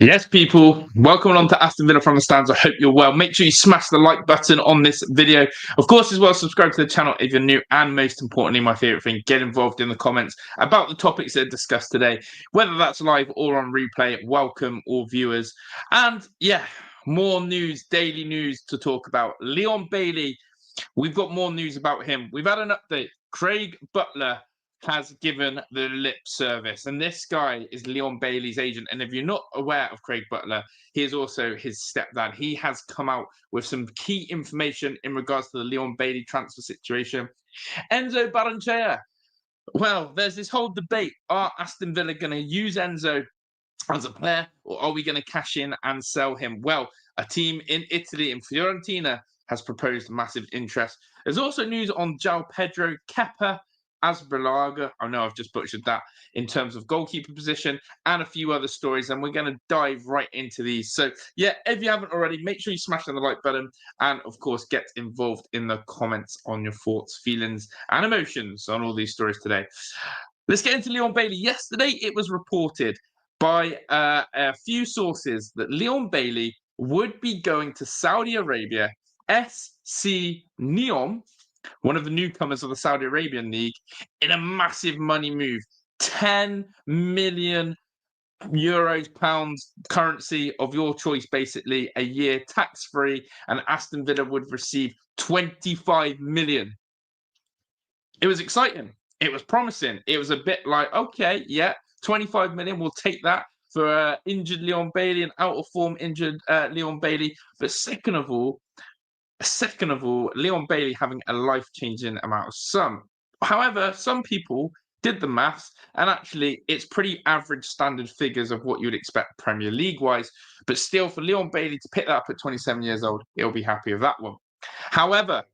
Yes, people, welcome on to Aston Villa from the stands. I hope you're well. Make sure you smash the like button on this video. Of course, as well, subscribe to the channel if you're new. And most importantly, my favourite thing, get involved in the comments about the topics that are discussed today, whether that's live or on replay. Welcome all viewers. And yeah, more news, daily news to talk about. Leon Bailey, we've got more news about him. We've had an update. Craig Butler has given the lip service. And this guy is Leon Bailey's agent. And if you're not aware of Craig Butler, he is also his stepdad. He has come out with some key information in regards to the Leon Bailey transfer situation. Enzo Barrenechea. Well, there's this whole debate. Are Aston Villa going to use Enzo as a player, or are we going to cash in and sell him? Well, a team in Italy, in Fiorentina, has proposed massive interest. There's also news on Pedro, Kepa, Arbalaga. I know I've just butchered that in terms of goalkeeper position, and a few other stories, and we're going to dive right into these. So yeah, if you haven't already, make sure you smash the like button, and of course get involved in the comments on your thoughts, feelings and emotions on all these stories today. Let's get into Leon Bailey. Yesterday it was reported by a few sources that Leon Bailey would be going to Saudi Arabia, SC Neom, one of the newcomers of the Saudi Arabian League, in a massive money move. 10 million euros, pounds, currency of your choice, basically, a year, tax-free, and Aston Villa would receive 25 million. It was exciting. It was promising. It was a bit like, okay, yeah, 25 million, we'll take that for injured Leon Bailey, an out-of-form injured Leon Bailey. But second of all, Leon Bailey having a life-changing amount of sum. However, some people did the maths, and actually it's pretty average standard figures of what you'd expect Premier League-wise. But still, for Leon Bailey to pick that up at 27 years old, he'll be happy with that one. However,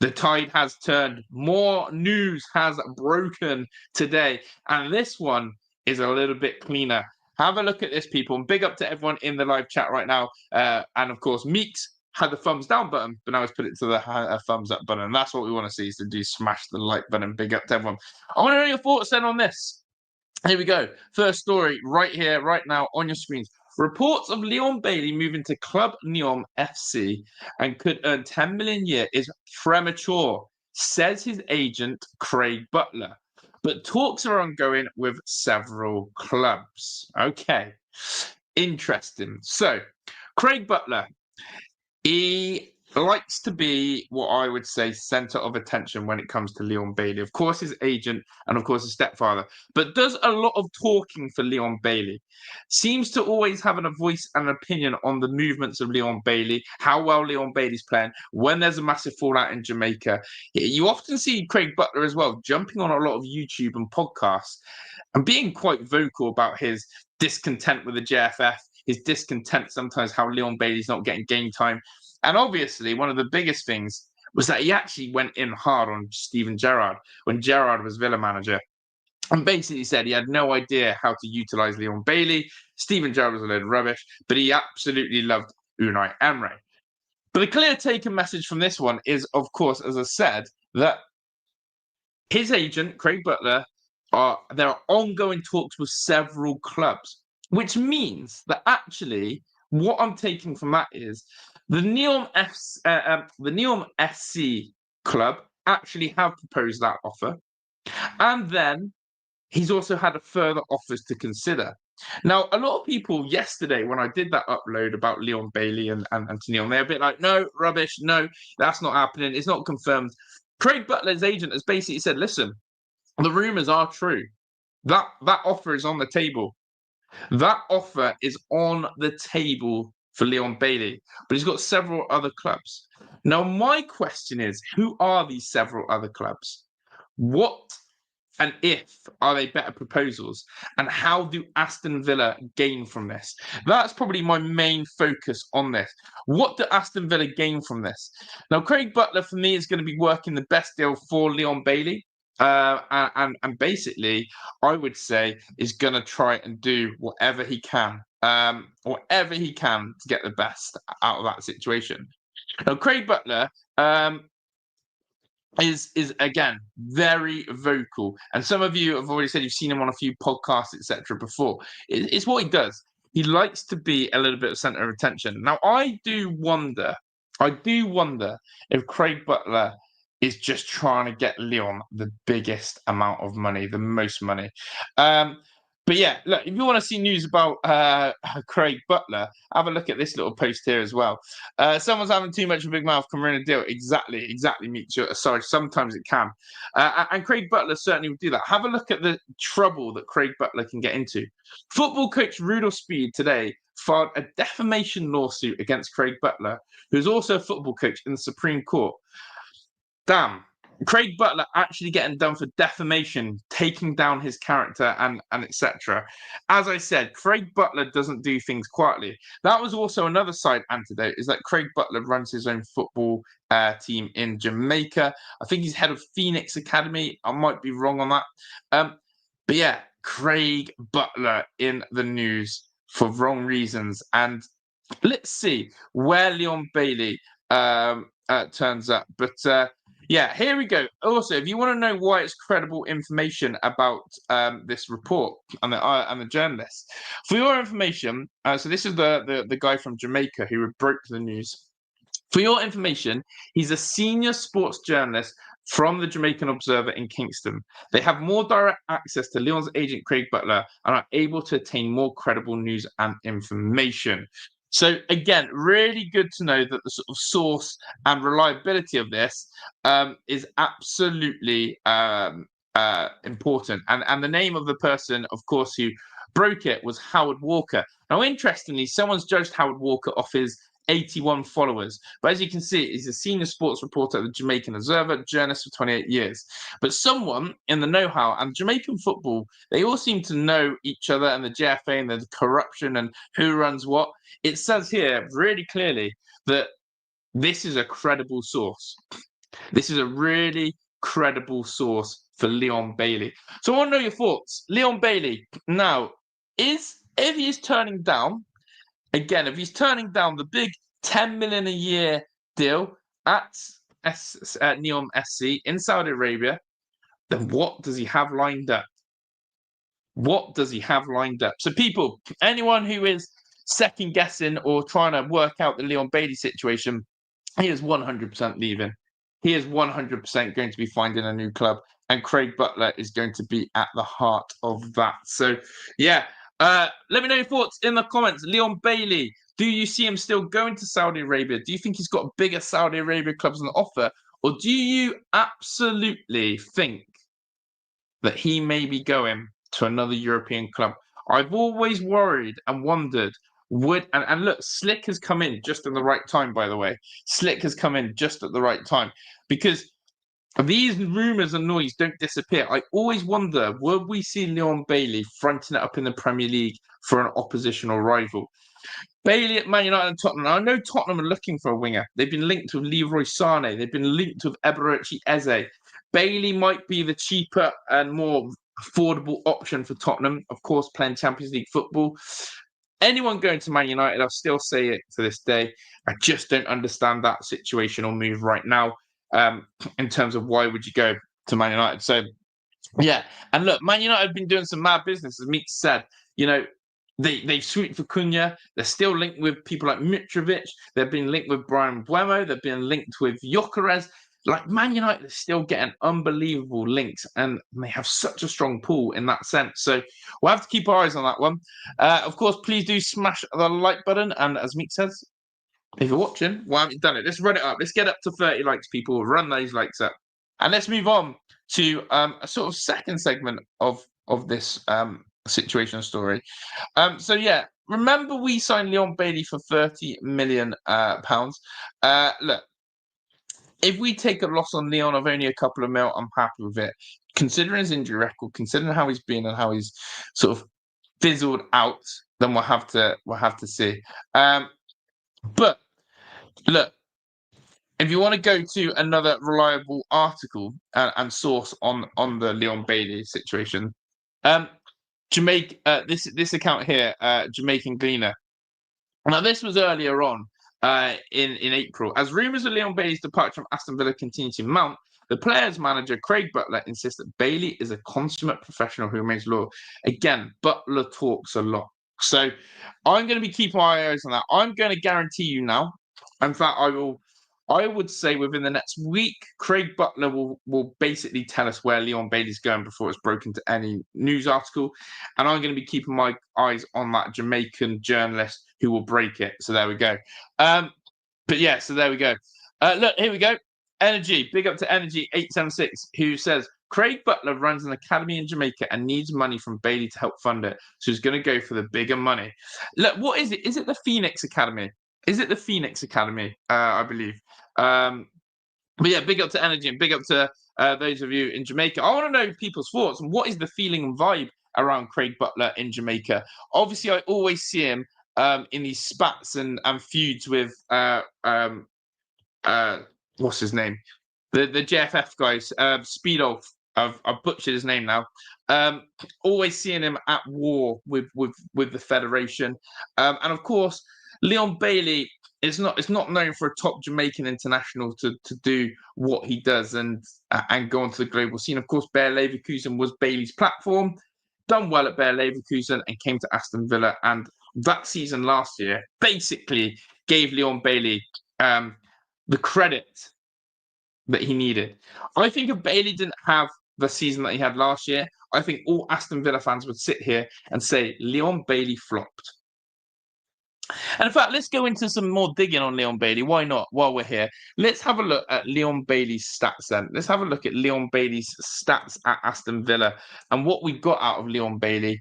the tide has turned. More news has broken today, and this one is a little bit cleaner. Have a look at this, people, and big up to everyone in the live chat right now. And of course, Meeks had the thumbs down button, but now it's put it to the thumbs up button. And that's what we want to see, is to do smash the like button. Big up to everyone. I want to know your thoughts then on this. Here we go. First story right here, right now on your screens. Reports of Leon Bailey moving to Club Neom FC and could earn 10 million a year is premature, says his agent Craig Butler. But talks are ongoing with several clubs. Okay, interesting. So, Craig Butler, he likes to be what I would say centre of attention when it comes to Leon Bailey. Of course, his agent and, of course, his stepfather, but does a lot of talking for Leon Bailey. Seems to always have a voice and an opinion on the movements of Leon Bailey, how well Leon Bailey's playing, when there's a massive fallout in Jamaica. You often see Craig Butler as well jumping on a lot of YouTube and podcasts and being quite vocal about his discontent with the JFF, his discontent sometimes how Leon Bailey's not getting game time. And obviously, one of the biggest things was that he actually went in hard on Steven Gerrard when Gerrard was Villa manager, and basically said he had no idea how to utilise Leon Bailey. Steven Gerrard was a load of rubbish, but he absolutely loved Unai Emery. But the clear taken message from this one is, of course, as I said, that his agent, Craig Butler, there are ongoing talks with several clubs, which means that actually what I'm taking from that is the Neom SC club actually have proposed that offer. And then he's also had a further offers to consider. Now, a lot of people yesterday, when I did that upload about Leon Bailey and Neom, they're a bit like, no, rubbish, no, that's not happening, it's not confirmed. Craig Butler's agent has basically said, listen, the rumours are true. That offer is on the table. That offer is on the table for Leon Bailey, but he's got several other clubs. Now, my question is, who are these several other clubs? What and if are they better proposals? And how do Aston Villa gain from this? That's probably my main focus on this. What do Aston Villa gain from this? Now, Craig Butler, for me, is going to be working the best deal for Leon Bailey. And basically, I would say is going to try and do whatever he can to get the best out of that situation. Now, Craig Butler is again very vocal, and some of you have already said you've seen him on a few podcasts, etc. before. It's what he does. he likes to be a little bit of centre of attention. Now, I do wonder if Craig Butler is just trying to get Lyon the biggest amount of money, the most money. But yeah, look, if you want to see news about Craig Butler, have a look at this little post here as well. Someone's having too much of a big mouth, can ruin a deal. Exactly, Meet you. Sorry, sometimes it can. And Craig Butler certainly would do that. Have a look at the trouble that Craig Butler can get into. Football coach Rudolph Speed today filed a defamation lawsuit against Craig Butler, who's also a football coach in the Supreme Court. Damn. Craig Butler actually getting done for defamation, taking down his character and etc. As I said, Craig Butler doesn't do things quietly. That was also another side antidote, is that Craig Butler runs his own football team in Jamaica. I think he's head of Phoenix Academy. I might be wrong on that. But yeah, Craig Butler in the news for wrong reasons. And let's see where Leon Bailey turns up. But yeah, here we go. Also, if you want to know why it's credible information about this report and the journalist, for your information, so this is the guy from Jamaica who broke the news. For your information, he's a senior sports journalist from the Jamaican Observer in Kingston. They have more direct access to Lyon's agent Craig Butler and are able to attain more credible news and information. So again, really good to know that the sort of source and reliability of this is absolutely important. And the name of the person, of course, who broke it was Howard Walker. Now, interestingly, someone's judged Howard Walker off his 81 followers. But as you can see, he's a senior sports reporter at the Jamaican Observer, journalist for 28 years. But someone in the know-how and Jamaican football, they all seem to know each other and the JFA and the corruption and who runs what. It says here really clearly that this is a credible source. This is a really credible source for Leon Bailey. So I want to know your thoughts. Leon Bailey, now, if he's turning down, again, if he's turning down the big 10 million a year deal at Neom SC in Saudi Arabia, then what does he have lined up? What does he have lined up? So people, anyone who is second guessing or trying to work out the Leon Bailey situation, he is 100% leaving. He is 100% going to be finding a new club, and Craig Butler is going to be at the heart of that. So, yeah. Let me know your thoughts in the comments. Leon Bailey, do you see him still going to Saudi Arabia? Do you think he's got bigger Saudi Arabia clubs on the offer? Or do you absolutely think that he may be going to another European club? I've always worried and wondered, and look, Slick has come in just at the right time, by the way. Slick has come in just at the right time, because these rumours and noise don't disappear. I always wonder, will we see Leon Bailey fronting it up in the Premier League for an oppositional rival? Bailey at Man United and Tottenham. Now, I know Tottenham are looking for a winger. They've been linked with Leroy Sané. They've been linked with Eberechi Eze. Bailey might be the cheaper and more affordable option for Tottenham, of course, playing Champions League football. Anyone going to Man United, I'll still say it to this day, I just don't understand that situation or move right now. In terms of why would you go to Man United. So, yeah. And look, Man United have been doing some mad business, as Meek said. You know, they've swooped for Cunha. They're still linked with people like Mitrovic. They've been linked with Brian Buemo. They've been linked with Gyökeres. Like, Man United is still getting unbelievable links, and they have such a strong pool in that sense. So we'll have to keep our eyes on that one. Of course, please do smash the like button. And as Meek says, if you're watching, why haven't you done it? Let's run it up. Let's get up to 30 likes, people. Run those likes up. And let's move on to a sort of second segment of this situation story. So, yeah, remember we signed Leon Bailey for £30 million. Look, if we take a loss on Leon of only a couple of mil, I'm happy with it. Considering his injury record, considering how he's been and how he's sort of fizzled out, then we'll have to see. But look, if you want to go to another reliable article and source on the Leon Bailey situation, this account here, Jamaican Gleaner. Now, this was earlier on in April. As rumours of Leon Bailey's departure from Aston Villa continue to mount, the player's manager, Craig Butler, insists that Bailey is a consummate professional who remains loyal. Again, Butler talks a lot. So I'm going to be keeping my eyes on that. I'm going to guarantee you now. In fact, I would say within the next week, Craig Butler will basically tell us where Leon Bailey's going before it's broken to any news article. And I'm going to be keeping my eyes on that Jamaican journalist who will break it. So there we go. But yeah, so there we go. Look, here we go. Energy, big up to Energy 876, who says Craig Butler runs an academy in Jamaica and needs money from Bailey to help fund it. So he's going to go for the bigger money. Look, what is it? Is it the Phoenix Academy? Is it the Phoenix Academy? I believe. But yeah, big up to Energy and big up to those of you in Jamaica. I want to know people's thoughts and what is the feeling and vibe around Craig Butler in Jamaica. Obviously, I always see him in these spats and feuds with what's his name? The JFF guys, Speedo. I've butchered his name now. Always seeing him at war with the Federation, and of course, Leon Bailey is not known for a top Jamaican international to do what he does and go onto the global scene. Of course, Bayer Leverkusen was Bailey's platform. Done well at Bayer Leverkusen and came to Aston Villa, and that season last year basically gave Leon Bailey the credit that he needed. I think if Bailey didn't have the season that he had last year, I think all Aston Villa fans would sit here and say Leon Bailey flopped. And in fact, let's go into some more digging on Leon Bailey. Why not? While we're here, let's have a look at Leon Bailey's stats then. Let's have a look at Leon Bailey's stats at Aston Villa and what we got out of Leon Bailey.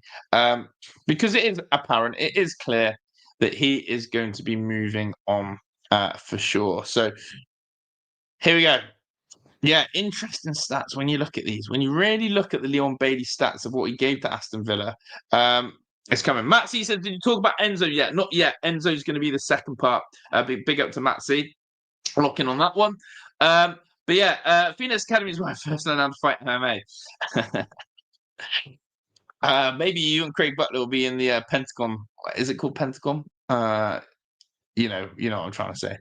Because it is apparent, it is clear that he is going to be moving on for sure. So here we go. Yeah, interesting stats when you look at these. When you really look at the Leon Bailey stats of what he gave to Aston Villa, it's coming. Matt C said, did you talk about Enzo yet? Not yet. Enzo's going to be the second part. Big up to Matt C. Locking on that one. But yeah, Phoenix Academy is my first known how to fight MMA. Maybe you and Craig Butler will be in the Pentagon. Is it called Pentagon? You know what I'm trying to say.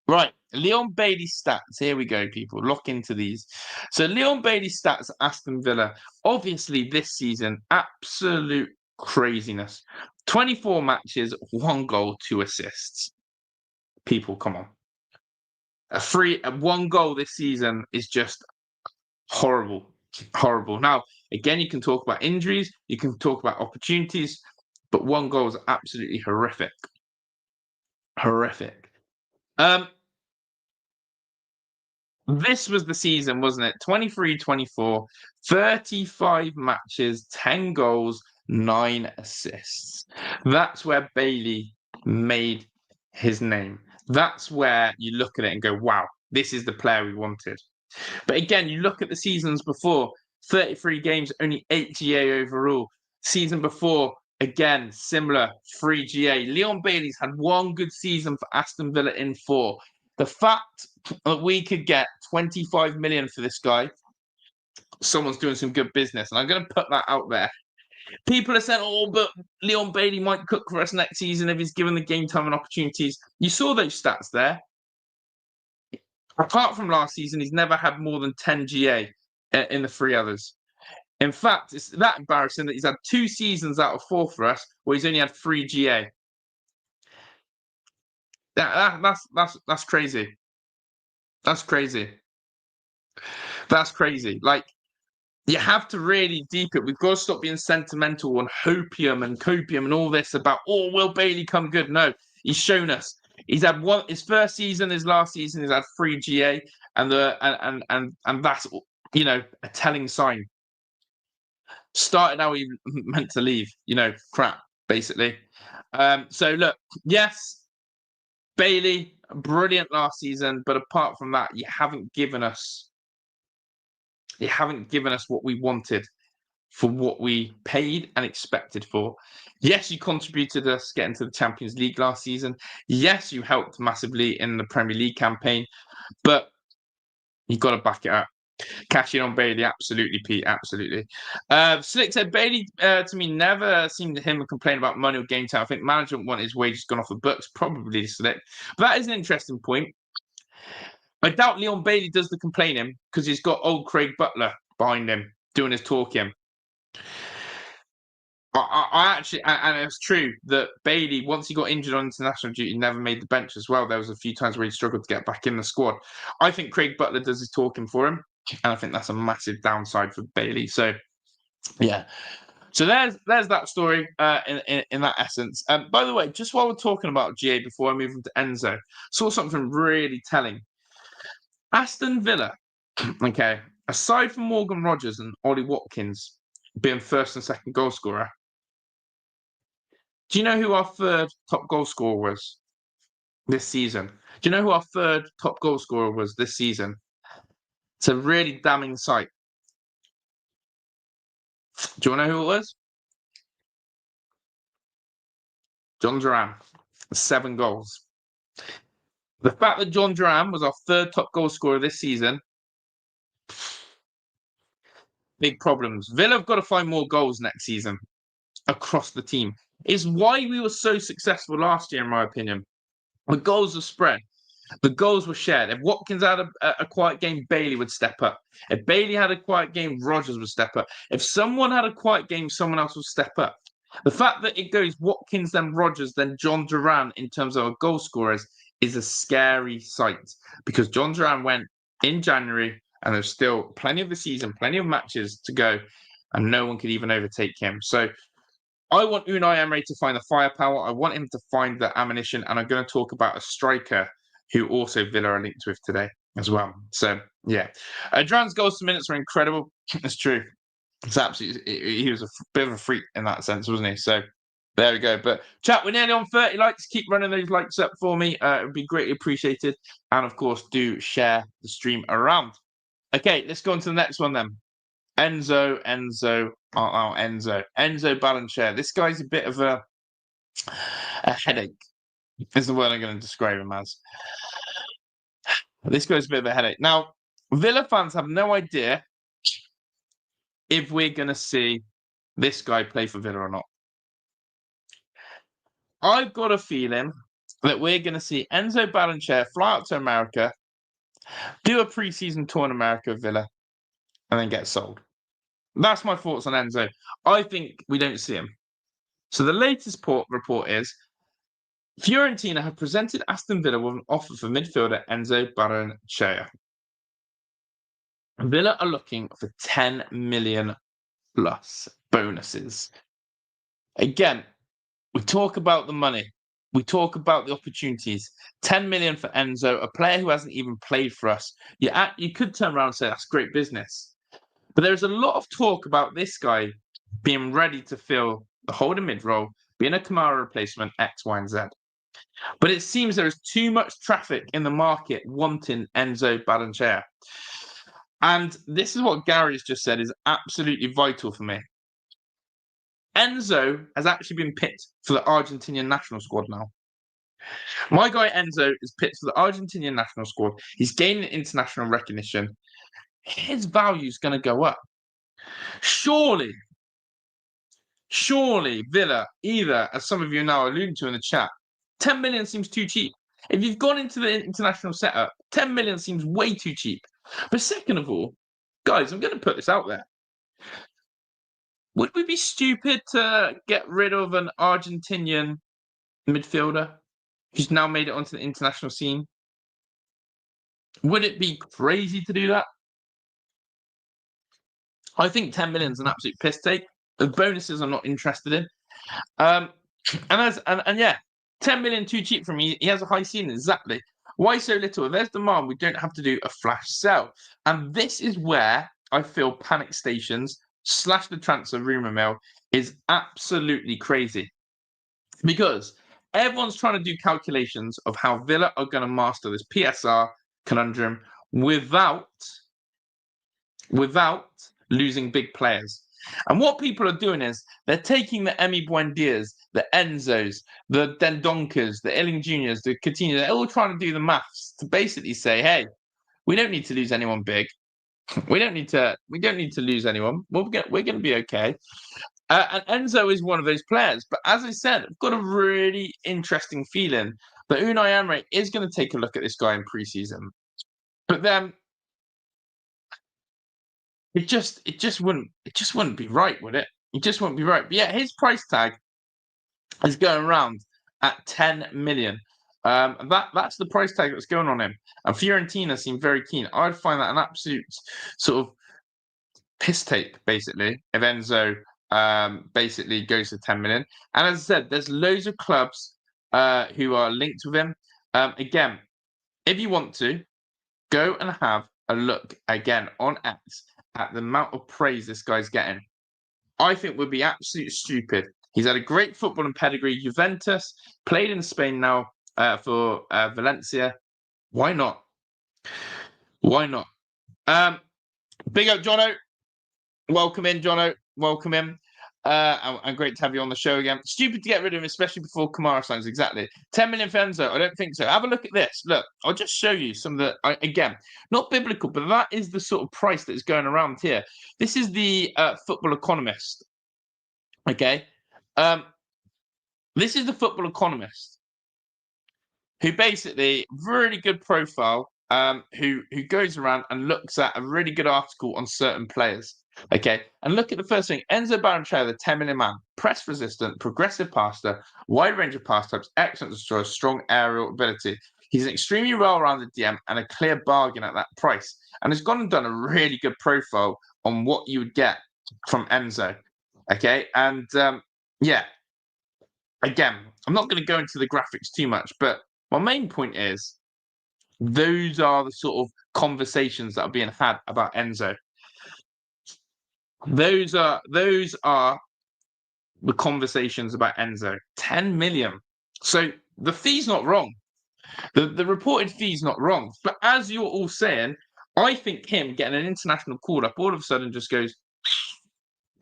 Right, Leon Bailey stats. Here we go, people. Lock into these. So Leon Bailey stats at Aston Villa. Obviously, this season, absolute craziness. 24 matches, 1 goal, 2 assists. People, come on. One goal this season is just horrible. Horrible. Now, again, you can talk about injuries, you can talk about opportunities, but 1 goal is absolutely horrific. Horrific. This was the season, wasn't it? 23-24, 35 matches, 10 goals, 9 assists. That's where Bailey made his name. That's where you look at it and go, wow, this is the player we wanted. But again, you look at the seasons before, 33 games, only 8 GA overall. Season before, again, similar, 3 GA. Leon Bailey's had 1 good season for Aston Villa in 4. The fact that we could get 25 million for this guy, someone's doing some good business. And I'm going to put that out there. People are saying, oh, but Leon Bailey might cook for us next season if he's given the game time and opportunities. You saw those stats there. Apart from last season, he's never had more than 10 GA in the 3 others. In fact, it's that embarrassing that he's had 2 seasons out of 4 for us where he's only had 3 GA. That's crazy. That's crazy. That's crazy. Like, you have to really deep it. We've got to stop being sentimental on hopium and copium and all this about, oh, will Bailey come good? No, he's shown us. He's had his first season, his last season, he's had 3 GA, and that's, you know, a telling sign. Started how he meant to leave, you know, crap, basically. So look, yes, Bailey, brilliant last season, but apart from that, you haven't given us what we wanted for what we paid and expected for. Yes, you contributed us getting to the Champions League last season. Yes, you helped massively in the Premier League campaign, but you've got to back it up. Cash in on Bailey, absolutely, Pete, absolutely. Slick said, Bailey, to me, never seemed to him to complain about money or game time. I think management want his wages gone off the books, probably Slick. But that is an interesting point. I doubt Leon Bailey does the complaining because he's got old Craig Butler behind him doing his talking. I actually, and it's true that Bailey, once he got injured on international duty, never made the bench as well. There was a few times where he struggled to get back in the squad. I think Craig Butler does his talking for him, and I think that's a massive downside for Bailey. So, yeah. So there's that story in that essence. By the way, just while we're talking about GA, before I move on to Enzo, saw something really telling. Aston Villa, okay, aside from Morgan Rogers and Ollie Watkins being first and second goal scorer, do you know who our third top goal scorer was this season? Do you know who our third top goal scorer was this season? It's a really damning sight. Do you want to know who it was? John Duran, 7 goals. The fact that John Duran was our third top goal scorer this season, big problems. Villa have got to find more goals next season across the team. It's why we were so successful last year, in my opinion. The goals were spread. The goals were shared. If Watkins had a quiet game, Bailey would step up. If Bailey had a quiet game, Rogers would step up. If someone had a quiet game, someone else would step up. The fact that it goes Watkins, then Rogers, then John Duran in terms of our goal scorers is a scary sight, because John Duran went in January and there's still plenty of the season, plenty of matches to go, and no one could even overtake him. So I want Unai Emery to find the firepower. I want him to find the ammunition, and I'm going to talk about a striker who also Villa are linked with today as well. So, yeah. Duran's goals to minutes were incredible. It's true. It's absolutely, he was a bit of a freak in that sense, wasn't he? So, there we go. But, chat, we're nearly on 30 likes. Keep running those likes up for me. It would be greatly appreciated. And, of course, do share the stream around. Okay, let's go on to the next one then. Enzo Barrenechea. This guy's a bit of a headache, is the word I'm going to describe him as. This guy's a bit of a headache. Now, Villa fans have no idea if we're going to see this guy play for Villa or not. I've got a feeling that we're going to see Enzo Barrenechea fly out to America, do a pre-season tour in America with Villa, and then get sold. That's my thoughts on Enzo. I think we don't see him. So the latest report is Fiorentina have presented Aston Villa with an offer for midfielder Enzo Barrenechea. Villa are looking for 10 million plus bonuses. Again, we talk about the money. We talk about the opportunities. 10 million for Enzo, a player who hasn't even played for us. You could turn around and say that's great business. But there's a lot of talk about this guy being ready to fill the holding mid role, being a Kamara replacement, X, Y, and Z. But it seems there is too much traffic in the market wanting Enzo Barrenechea. And this is what Gary's just said is absolutely vital for me. Enzo has actually been picked for the Argentinian national squad now. My guy Enzo is picked for the Argentinian national squad. He's gaining international recognition. His value is going to go up. Surely, Villa, either, as some of you now alluding to in the chat, 10 million seems too cheap. If you've gone into the international setup, 10 million seems way too cheap. But second of all, guys, I'm going to put this out there. Would we be stupid to get rid of an Argentinian midfielder who's now made it onto the international scene? Would it be crazy to do that? I think 10 million is an absolute piss take. The bonuses I'm not interested in. And yeah, 10 million too cheap for me. He has a high ceiling, exactly. Why so little? If there's demand, we don't have to do a flash sell. And this is where I feel panic stations / the transfer rumour mill is absolutely crazy. Because everyone's trying to do calculations of how Villa are going to master this PSR conundrum without losing big players. And what people are doing is they're taking the Emi Buendias, the Enzos, the Dendonkas, the Illing Juniors, the Coutinho. They're all trying to do the maths to basically say, hey, we don't need to lose anyone big. We don't need to lose anyone. We're going to be okay. And Enzo is one of those players. But as I said, I've got a really interesting feeling that Unai Emery is going to take a look at this guy in pre-season. But then it just wouldn't be right, would it? He just won't be right. But yeah, his price tag is going around at 10 million. That's the price tag that's going on him. And Fiorentina seem very keen. I'd find that an absolute sort of piss take, basically, if Enzo basically goes to 10 million. And as I said, there's loads of clubs who are linked with him. Again, if you want to, go and have a look again on X at the amount of praise this guy's getting. I think would be absolutely stupid. He's had a great football and pedigree. Juventus, played in Spain now for Valencia. Why not? Why not? Big up, Jono. Welcome in, Jono. Welcome in. And great to have you on the show again. Stupid to get rid of him, especially before Kamara signs. Exactly. 10 million for Enzo. I don't think so. Have a look at this. Look, I'll just show you some of the, again, not biblical, but that is the sort of price that is going around here. This is the Football Economist. Okay. This is the Football Economist, who basically, really good profile, who goes around and looks at a really good article on certain players. Okay, and look at the first thing. Enzo Barrenechea, the 10 million man, press resistant, progressive passer, wide range of pass types, excellent destroyer, strong aerial ability. He's an extremely well-rounded DM and a clear bargain at that price. And has gone and done a really good profile on what you would get from Enzo. Okay, and yeah, again, I'm not going to go into the graphics too much, but my main point is those are the sort of conversations that are being had about Enzo. Those are the conversations about Enzo. 10 million. So the fee's not wrong. The reported fee's not wrong. But as you're all saying, I think him getting an international call up all of a sudden just goes,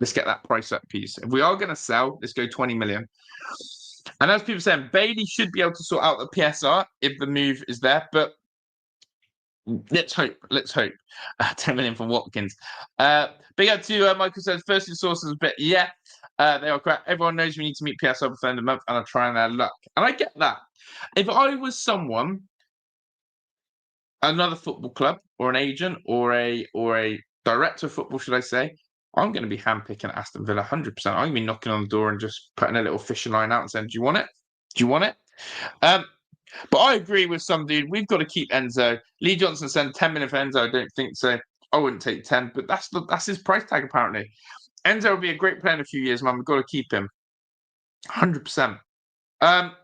let's get that price up piece. If we are going to sell, let's go 20 million. And as people saying, Bailey should be able to sort out the PSR if the move is there. But let's hope. Let's hope. 10 million for Watkins. Big up to Michael says, first in sources a bit. Yeah, they are correct. Everyone knows we need to meet PSR before the end of the month and are trying their luck. And I get that. If I was someone, another football club or an agent or a director of football, should I say, I'm going to be handpicking Aston Villa 100%. I'm going to be knocking on the door and just putting a little fishing line out and saying, do you want it? Do you want it? But I agree with some dude. We've got to keep Enzo. Lee Johnson said 10 million for Enzo. I don't think so. I wouldn't take 10, but that's his price tag apparently. Enzo will be a great player in a few years, man. We've got to keep him 100%. But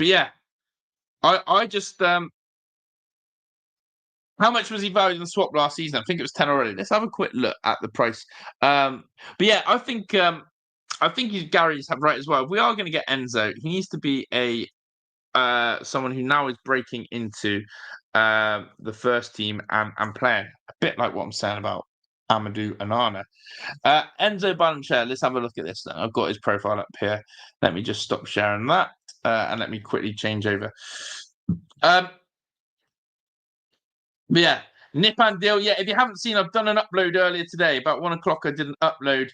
yeah, I just how much was he valued in the swap last season? I think it was 10 already. Let's have a quick look at the price. But yeah, I think Gary's right as well. If we are going to get Enzo, he needs to be a someone who now is breaking into the first team and playing a bit like what I'm saying about Amadu and Anna. Enzo Barrenechea, let's have a look at this now. I've got his profile up here. Let me just stop sharing that and let me quickly change over. But yeah, Nipan deal. Yeah, if you haven't seen, I've done an upload earlier today. About 1 o'clock, I did an upload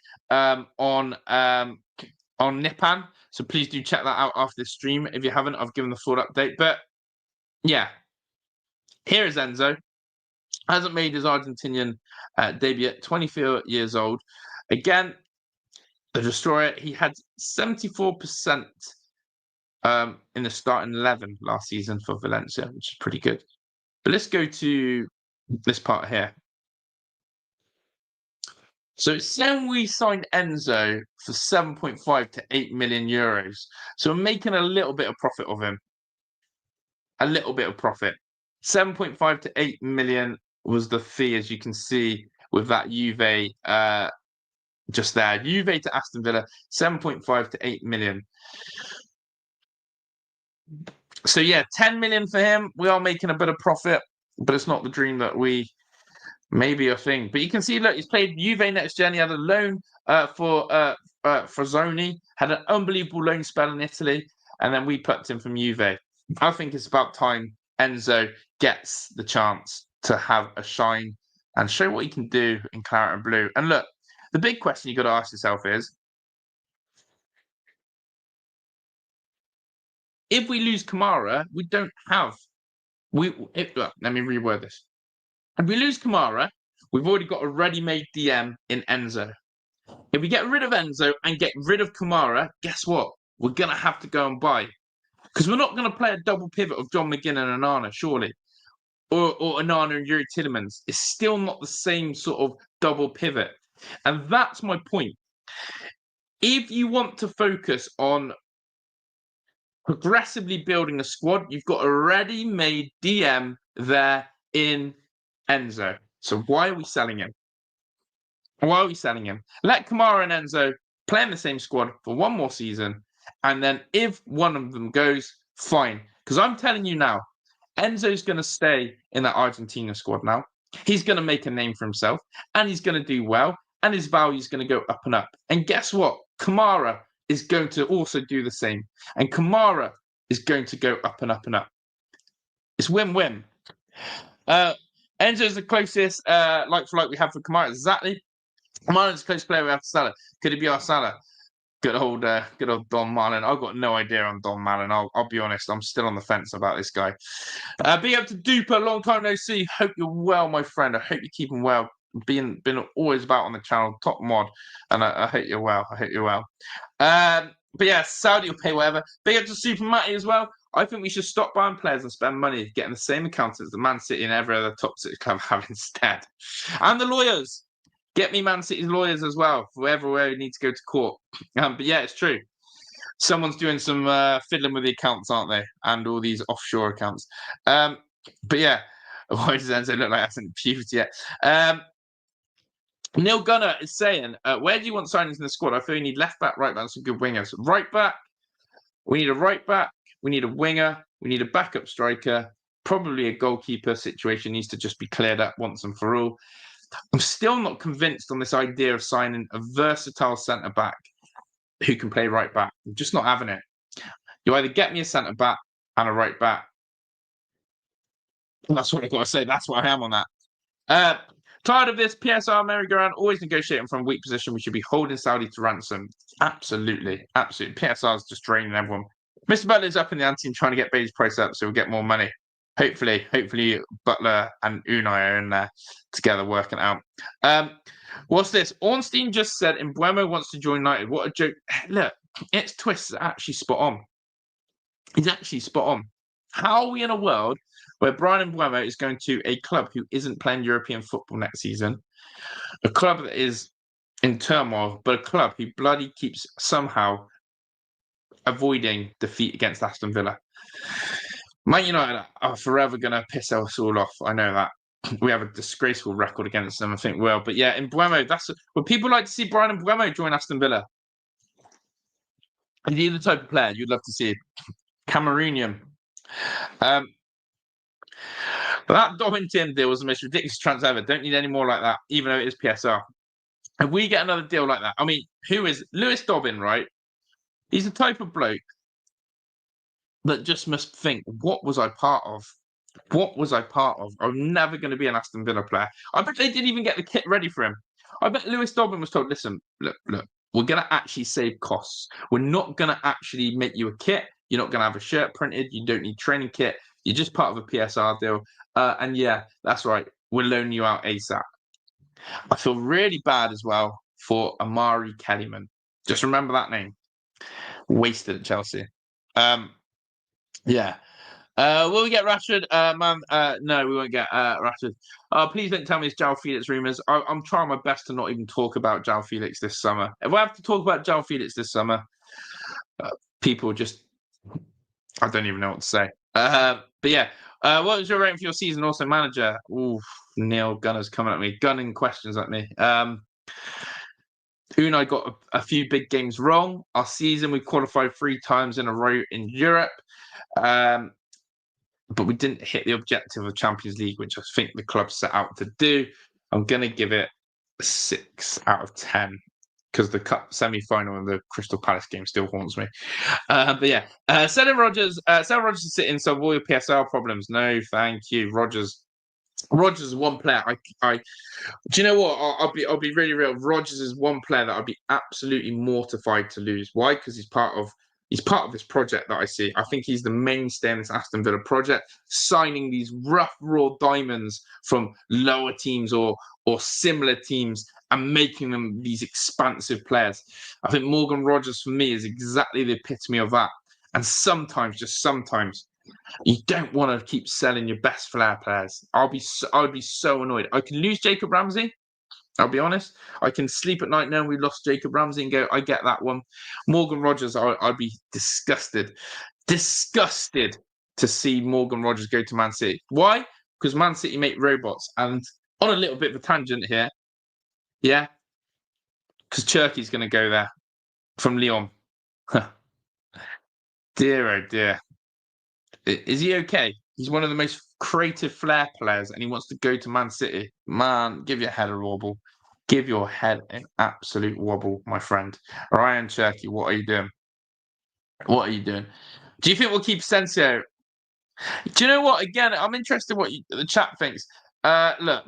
on Nipan. So please do check that out after this stream. If you haven't, I've given the full update. But yeah, here is Enzo. Hasn't made his Argentinian debut yet, 24 years old. Again, the destroyer, he had 74% in the starting 11 last season for Valencia, which is pretty good. But let's go to this part here. So it's saying we signed Enzo for 7.5 to 8 million euros. So we're making a little bit of profit of him. A little bit of profit. 7.5 to 8 million was the fee, as you can see with that Juve just there. Juve to Aston Villa, 7.5 to 8 million. So yeah, 10 million for him. We are making a bit of profit, but it's not the dream that we maybe a thing. But you can see, look, he's played Juve next gen. He had a loan for Zoni, had an unbelievable loan spell in Italy, and then we plucked him from Juve. I think it's about time Enzo gets the chance to have a shine and show what he can do in claret and blue. And look, the big question you got to ask yourself is, if we lose Kamara, we don't have. Let me reword this. If we lose Kamara, we've already got a ready-made DM in Enzo. If we get rid of Enzo and get rid of Kamara, guess what? We're going to have to go and buy. Because we're not going to play a double pivot of John McGinn and Onana, surely. Or Onana and Yuri Tillemans. It's still not the same sort of double pivot. And that's my point. If you want to focus on progressively building a squad, you've got a ready-made DM there in Enzo. So why are we selling him? Why are we selling him? Let Kamara and Enzo play in the same squad for one more season. And then if one of them goes, fine. Because I'm telling you now, Enzo's going to stay in that Argentina squad now. He's going to make a name for himself. And he's going to do well. And his value is going to go up and up. And guess what? Kamara is going to also do the same. And Kamara is going to go up and up and up. It's win-win. Enzo's the closest like for like we have for Kamara. Exactly. Kamara's the closest player we have to Salah. Could it be our Salah? Good old Don Marlon. I've got no idea on Don Marlon. I'll be honest. I'm still on the fence about this guy. Big up to Duper. Long time no see. Hope you're well, my friend. I hope you're keeping well. Been always about on the channel. Top mod. And I hope you're well. I hope you're well. But yeah, Saudi will pay whatever. Big up to Super Matty as well. I think we should stop buying players and spend money getting the same accountants that Man City and every other top City club have instead. And the lawyers. Get me Man City's lawyers as well, wherever we need to go to court. But yeah, it's true. Someone's doing some fiddling with the accounts, aren't they? And all these offshore accounts. But yeah, why does Enzo look like I hasn't puked yet? Neil Gunner is saying, where do you want signings in the squad? I feel you need left back, right back, and some good wingers. Right back, we need a right back, we need a winger, we need a backup striker. Probably a goalkeeper situation needs to just be cleared up once and for all. I'm still not convinced on this idea of signing a versatile centre-back who can play right back. I'm just not having it. You either get me a centre-back and a right back. That's what I've got to say. That's what I am on that. Tired of this PSR merry-go-round, always negotiating from weak position. We should be holding Saudi to ransom. Absolutely. Absolutely. PSR is just draining everyone. Mr. Butler's up in the ante and trying to get Bailey's price up so we'll get more money. Hopefully Butler and Unai are in there together working out. What's this? Ornstein just said Mbeumo wants to join United. What a joke. Look, its twist is actually spot on. He's actually spot on. How are we in a world where Brian Mbeumo is going to a club who isn't playing European football next season, a club that is in turmoil, but a club who bloody keeps somehow avoiding defeat against Aston Villa? Man United are forever going to piss us all off. I know that. We have a disgraceful record against them, I think, well. But yeah, Mbeumo, that's what people like to see Brian Mbeumo join Aston Villa. Is he the type of player you'd love to see? Cameroonian. That Domington deal was the most ridiculous transfer ever. Don't need any more like that, even though it is PSR. If we get another deal like that, I mean, who is Lewis Dobbin, right? He's the type of bloke that just must think, what was I part of? What was I part of? I'm never going to be an Aston Villa player. I bet they didn't even get the kit ready for him. I bet Lewis Dobbin was told, listen, look, we're going to actually save costs. We're not going to actually make you a kit. You're not going to have a shirt printed. You don't need training kit. You're just part of a PSR deal. And yeah, that's right. We'll loan you out ASAP. I feel really bad as well for Amari Kellyman. Just remember that name. Wasted at Chelsea. Yeah. Will we get Rashford? No, we won't get Rashford. Please don't tell me it's João Felix rumours. I'm trying my best to not even talk about João Felix this summer. If I have to talk about João Felix this summer, people just... I don't even know what to say. But yeah, what was your rating for your season? Also, manager. Ooh, Neil Gunner's coming at me, gunning questions at me. Unai got a few big games wrong. Our season, we qualified 3 times in a row in Europe. But we didn't hit the objective of Champions League, which I think the club set out to do. I'm going to give it a 6 out of 10 because the cup semi-final and the Crystal Palace game still haunts me. But yeah, selling Rodgers to sit in, solve all your PSL problems. No, thank you. Rodgers is one player. Do you know what? I'll be really real. Rodgers is one player that I'd be absolutely mortified to lose. Why? Because he's part of this project that I see. I think he's the mainstay in this Aston Villa project, signing these rough, raw diamonds from lower teams or similar teams and making them these expansive players. I think Morgan Rogers, for me, is exactly the epitome of that. And sometimes, just sometimes, you don't want to keep selling your best flair players. I would be so annoyed. I can lose Jacob Ramsey. I'll be honest. I can sleep at night knowing we lost Jacob Ramsey and go, I get that one. Morgan Rogers, I'd be disgusted to see Morgan Rogers go to Man City. Why? Because Man City make robots. And on a little bit of a tangent here, yeah, because Cherky's going to go there from Lyon. Dear, oh dear. Is he okay? He's one of the most creative flair players, and he wants to go to Man City. Man, give your head a wobble. Give your head an absolute wobble, my friend. Ryan Cherky, what are you doing? What are you doing? Do you think we'll keep Asensio? Do you know what? Again, I'm interested in what the chat thinks. Look,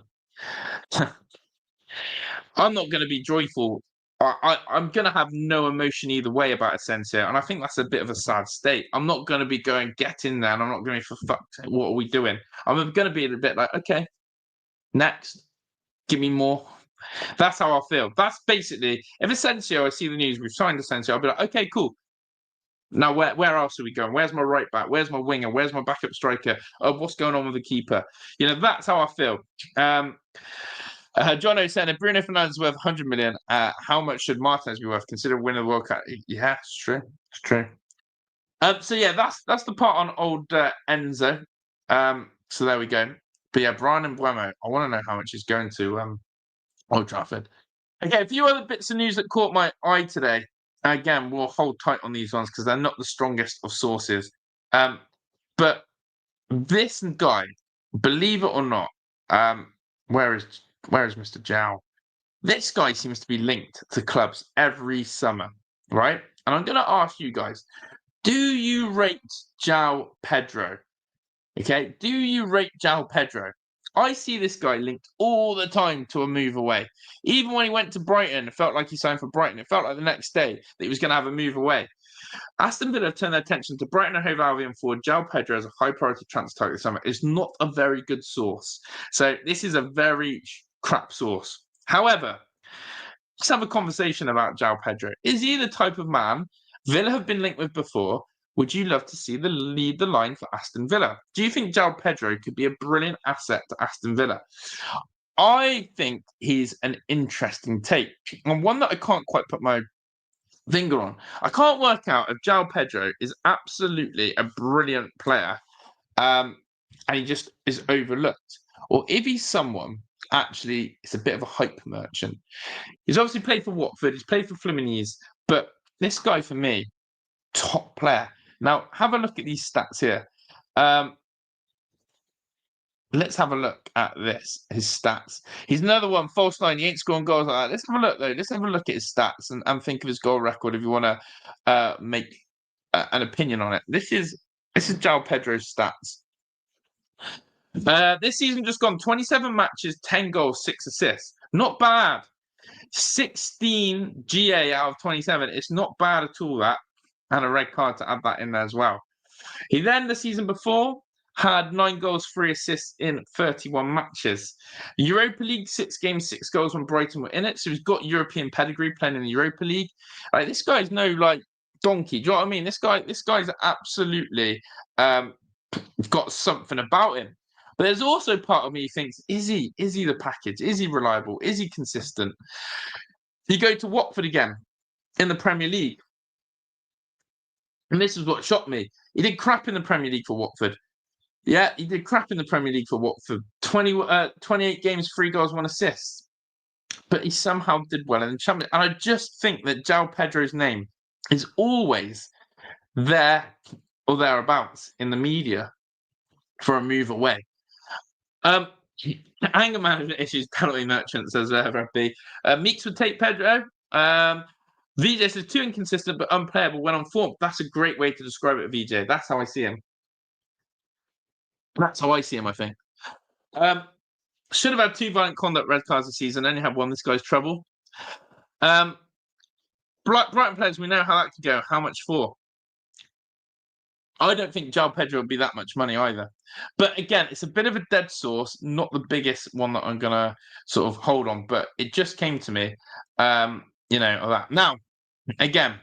I'm not going to be joyful. I'm going to have no emotion either way about Asensio, and I think that's a bit of a sad state. I'm not going to be going, get in there, and I'm not going to be, for fuck's sake, what are we doing? I'm going to be a bit like, okay, next, give me more. That's how I feel. That's basically, if Asensio, I see the news, we've signed Asensio, I'll be like, okay, cool. Now, where else are we going? Where's my right back? Where's my winger? Where's my backup striker? What's going on with the keeper? You know, that's how I feel. Jono saying, if Bruno Fernandes is worth 100 million, how much should Martinez be worth? Consider winning the World Cup. Yeah, it's true. It's true. So yeah, that's the part on old Enzo. So there we go. But yeah, Brian and Buemo, I want to know how much he's going to Old Trafford. Okay, a few other bits of news that caught my eye today. Again, we'll hold tight on these ones because they're not the strongest of sources. But this guy, believe it or not, where is Mr. Zhao? This guy seems to be linked to clubs every summer, right? And I'm going to ask you guys, do you rate João Pedro? Okay, do you rate João Pedro? I see this guy linked all the time to a move away. Even when he went to Brighton, it felt like he signed for Brighton. It felt like the next day that he was going to have a move away. Aston Villa turned their attention to Brighton and Hove Albion forward João Pedro as a high priority transfer target this summer. It's not a very good source. So this is a very crap source. However, let's have a conversation about João Pedro. Is he the type of man Villa have been linked with before? Would you love to see lead the line for Aston Villa? Do you think João Pedro could be a brilliant asset to Aston Villa? I think he's an interesting take, and one that I can't quite put my finger on. I can't work out if João Pedro is absolutely a brilliant player, and he just is overlooked, or if he's someone actually is a bit of a hype merchant. He's obviously played for Watford, he's played for Fluminense, but this guy for me, top player. Now, have a look at these stats here. Let's have a look at this, his stats. He's another one, false nine. He ain't scoring goals like that. Let's have a look, though. Let's have a look at his stats and think of his goal record if you want to make an opinion on it. This is João Pedro's stats. This season just gone 27 matches, 10 goals, 6 assists. Not bad. 16 GA out of 27. It's not bad at all, that. And a red card to add that in there as well. He then, the season before, had 9 goals, 3 assists in 31 matches. Europa League, 6 games, 6 goals when Brighton were in it. So he's got European pedigree playing in the Europa League. Like, this guy's no, like, donkey. Do you know what I mean? This guy's absolutely got something about him. But there's also part of me who thinks, is he the package? Is he reliable? Is he consistent? You go to Watford again in the Premier League. And this is what shocked me. He did crap in the Premier League for Watford. Yeah, he did crap in the Premier League for Watford. 28 games, 3 goals, 1 assist. But he somehow did well in the Champions. And I just think that João Pedro's name is always there or thereabouts in the media for a move away. Anger management issues, penalty merchant, says Rabbi. Meeks would take Pedro. VJ says too inconsistent but unplayable when on form. That's a great way to describe it, VJ. That's how I see him. That's how I see him, I think. Should have had 2 violent conduct red cards this season, only had 1. This guy's trouble. Brighton players, we know how that could go. How much for? I don't think João Pedro will be that much money either. But again, it's a bit of a dead source, not the biggest one that I'm going to sort of hold on, but it just came to me, of that. Now, again,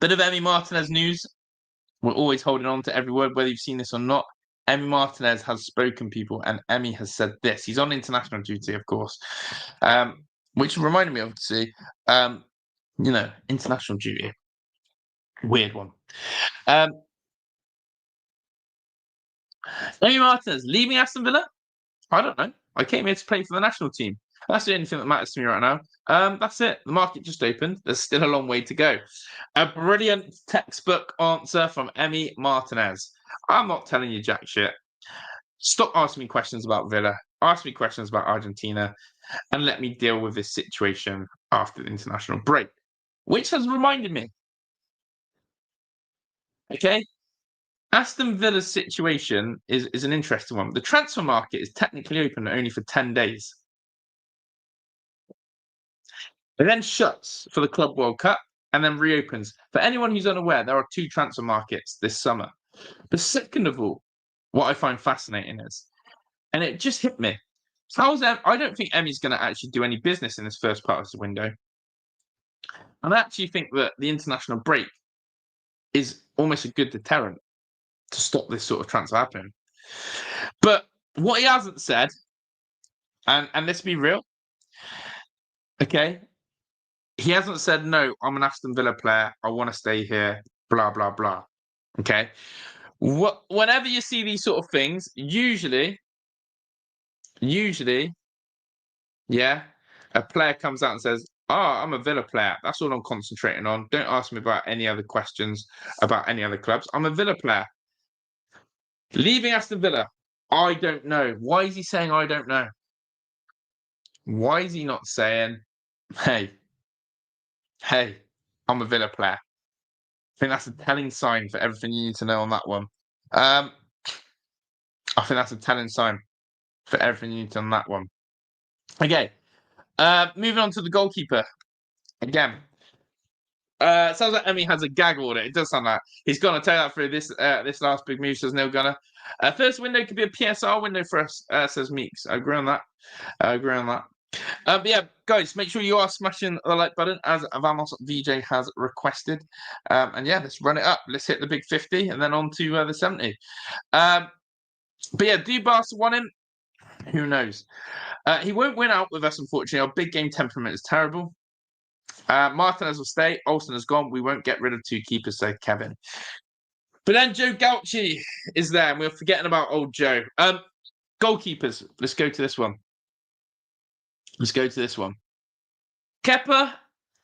bit of Emi Martinez news. We're always holding on to every word, whether you've seen this or not. Emi Martinez has spoken, people, and Emi has said this. He's on international duty, of course, which reminded me, obviously, international duty. Weird one. Emi Martinez leaving Aston Villa? I don't know. I came here to play for the national team. That's the only thing that matters to me right now. That's it. The market just opened. There's still a long way to go. A brilliant textbook answer from Emi Martinez. I'm not telling you jack shit. Stop asking me questions about Villa. Ask me questions about Argentina and let me deal with this situation after the international break. Which has reminded me. Okay? Aston Villa's situation is an interesting one. The transfer market is technically open only for 10 days. It then shuts for the Club World Cup and then reopens. For anyone who's unaware, there are 2 transfer markets this summer. But second of all, what I find fascinating is, and it just hit me, I don't think Emi's going to actually do any business in this first part of the window. And I actually think that the international break is almost a good deterrent to stop this sort of transfer happening. But what he hasn't said, and let's be real, okay, he hasn't said, no, I'm an Aston Villa player, I want to stay here, blah, blah, blah. Okay? Whenever you see these sort of things, usually, yeah, a player comes out and says, I'm a Villa player. That's all I'm concentrating on. Don't ask me about any other questions about any other clubs. I'm a Villa player. Leaving Aston Villa, I don't know. Why is he saying I don't know? Why is he not saying, hey, I'm a Villa player? I think that's a telling sign for everything you need to know on that one. I think that's a telling sign for everything you need to know on that one. Okay, moving on to the goalkeeper. Again, sounds like Emi has a gag order. It does sound like he's going to take that through this last big move, says Neil Gunner. First window could be a PSR window for us, says Meeks. I agree on that. But yeah, guys, make sure you are smashing the like button as Vamos VJ has requested. And yeah, let's run it up. Let's hit the big 50 and then on to the 70. But yeah, do Barca want him? Who knows? He won't win out with us, unfortunately. Our big game temperament is terrible. Martinez will stay. Olsen has gone. We won't get rid of 2 keepers, said Kevin. But then Joe Gauchi is there, and we're forgetting about old Joe. Goalkeepers. Let's go to this one. Kepa,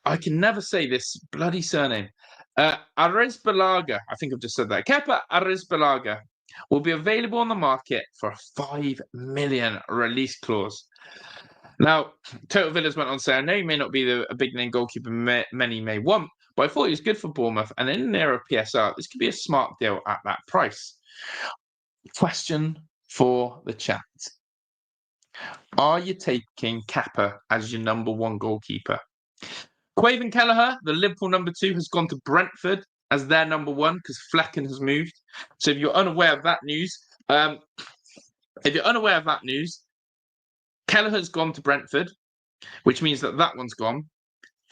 I can never say this bloody surname. Arbalaga, I think I've just said that. Kepa Arbalaga will be available on the market for a 5 million release clause. Now, Total Villas went on to say, I know he may not be a big-name goalkeeper many may want, but I thought he was good for Bournemouth, and in an era of PSR, this could be a smart deal at that price. Question for the chat. Are you taking Kepa as your number 1 goalkeeper? Quaven Kelleher, the Liverpool number 2, has gone to Brentford as their number 1 because Flecken has moved. So if you're unaware of that news, Kelleher's gone to Brentford, which means that one's gone.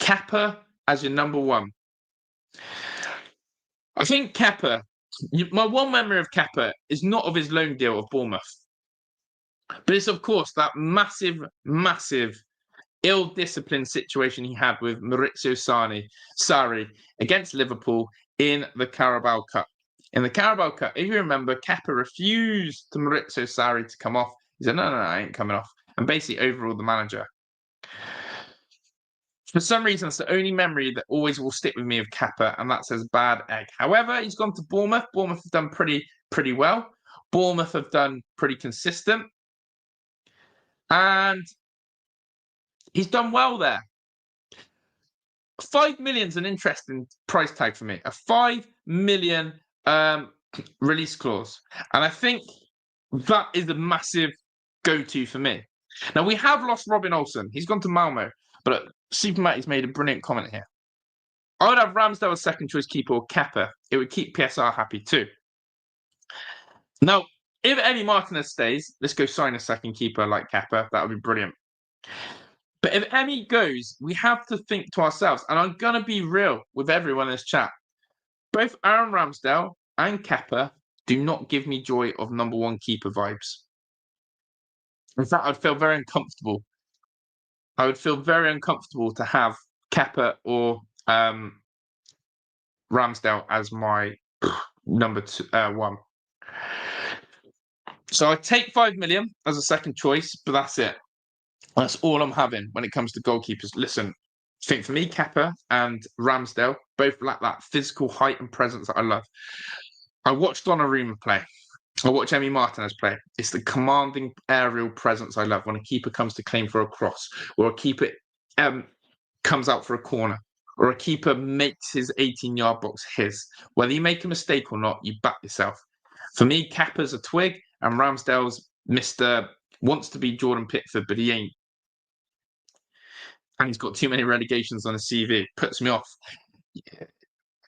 Kepa as your number 1. I think Kepa, my one memory of Kepa is not of his loan deal of Bournemouth, but it's, of course, that massive, massive ill-disciplined situation he had with Maurizio Sarri against Liverpool in the Carabao Cup. In the Carabao Cup, if you remember, Kepa refused to Maurizio Sarri to come off. He said, no, I ain't coming off. And basically overruled the manager. For some reason, it's the only memory that always will stick with me of Kepa, and that says bad egg. However, he's gone to Bournemouth. Bournemouth have done pretty well. Bournemouth have done pretty consistent. And he's done well there. 5 million is an interesting price tag for me. A 5 million release clause. And I think that is a massive go-to for me. Now, we have lost Robin Olsen. He's gone to Malmo. But Super Matty's made a brilliant comment here. I would have Ramsdale as second choice keeper or Kepa. It would keep PSR happy too. Now, if Emi Martinez stays, let's go sign a second keeper like Kepa. That would be brilliant. But if Emi goes, we have to think to ourselves, and I'm going to be real with everyone in this chat. Both Aaron Ramsdale and Kepa do not give me joy of number one keeper vibes. In fact, I'd feel very uncomfortable. I would feel very uncomfortable to have Kepa or Ramsdale as my number one. So I take 5 million as a second choice, but that's it. That's all I'm having when it comes to goalkeepers. Listen, I think for me, Kepa and Ramsdale both lack that physical height and presence that I love. I watched Donnarumma play. I watch Emi Martinez play. It's the commanding aerial presence I love when a keeper comes to claim for a cross, or a keeper comes out for a corner, or a keeper makes his 18-yard box his. Whether you make a mistake or not, you back yourself. For me, Kepa's a twig, and Ramsdale's Mr. wants to be Jordan Pickford, but he ain't. And he's got too many relegations on his CV. Puts me off. Yeah.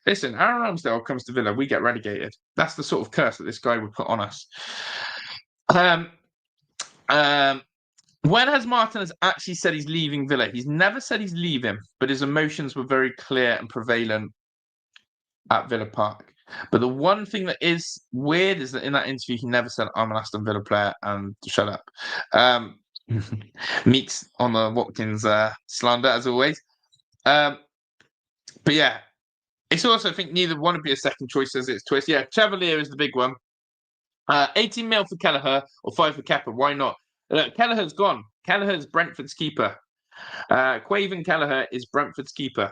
Listen, Aaron Ramsdale comes to Villa, we get relegated. That's the sort of curse that this guy would put on us. When has Martinez actually said he's leaving Villa? He's never said he's leaving, but his emotions were very clear and prevalent at Villa Park. But the one thing that is weird is that in that interview, he never said, I'm an Aston Villa player and shut up. Meeks on the Watkins slander, as always. But yeah, it's also, I think neither one would be a second choice as its twist. Yeah, Chevalier is the big one. 18 mil for Kelleher or 5 for Kepa. Why not? Kelleher's gone. Kelleher's Brentford's keeper. Quaven Kelleher is Brentford's keeper.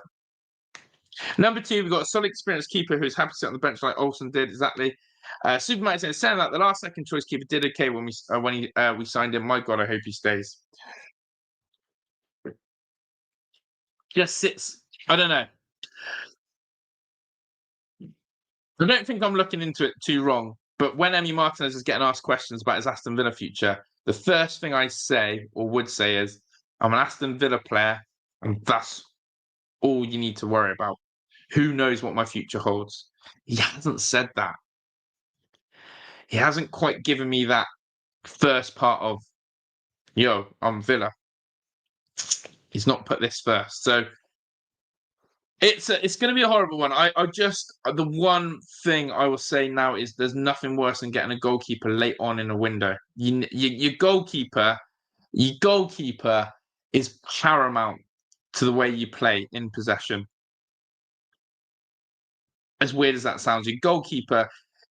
Number 2, we've got a solid experienced keeper who's happy to sit on the bench like Olsen did. Exactly. Supermax is saying that the last second choice keeper did okay when we signed him. My God, I hope he stays. Just sits. I don't know. I don't think I'm looking into it too wrong, but when Emi Martinez is getting asked questions about his Aston Villa future, the first thing I say or would say is, I'm an Aston Villa player, and that's all you need to worry about. Who knows what my future holds? He hasn't said that. He hasn't quite given me that first part of, yo, I'm Villa. He's not put this first. So it's going to be a horrible one. The one thing I will say now is there's nothing worse than getting a goalkeeper late on in a window. Your goalkeeper is paramount to the way you play in possession. As weird as that sounds, your goalkeeper,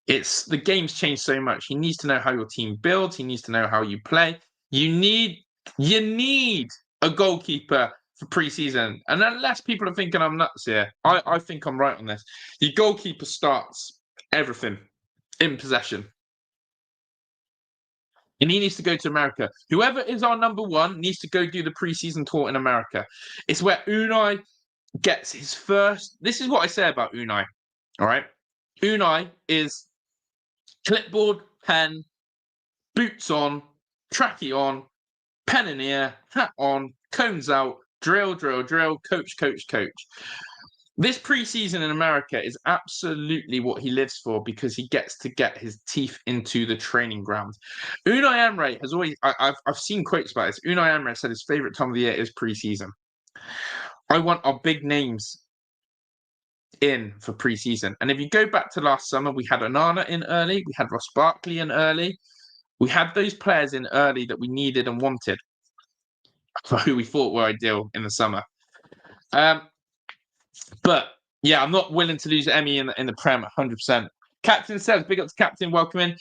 the game's changed so much. He needs to know how your team builds. He needs to know how you play. You need a goalkeeper for pre-season. And unless people are thinking I'm nuts here, I think I'm right on this. Your goalkeeper starts everything in possession. And he needs to go to America. Whoever is our number one needs to go do the pre-season tour in America. It's where Unai gets his first. This is what I say about Unai. All right. Unai is clipboard, pen, boots on, tracky on, pen in ear, hat on, cones out, drill, coach. This preseason in America is absolutely what he lives for because he gets to get his teeth into the training ground. Unai Emery has always, I've seen quotes about this. Unai Emery said his favorite time of the year is preseason. I want our big names in for pre-season. And if you go back to last summer, we had Onana in early, we had Ross Barkley in early, we had those players in early that we needed and wanted for who we thought were ideal in the summer. But yeah, I'm not willing to lose Emi in the Prem 100%. Captain says, big up to Captain, welcome in.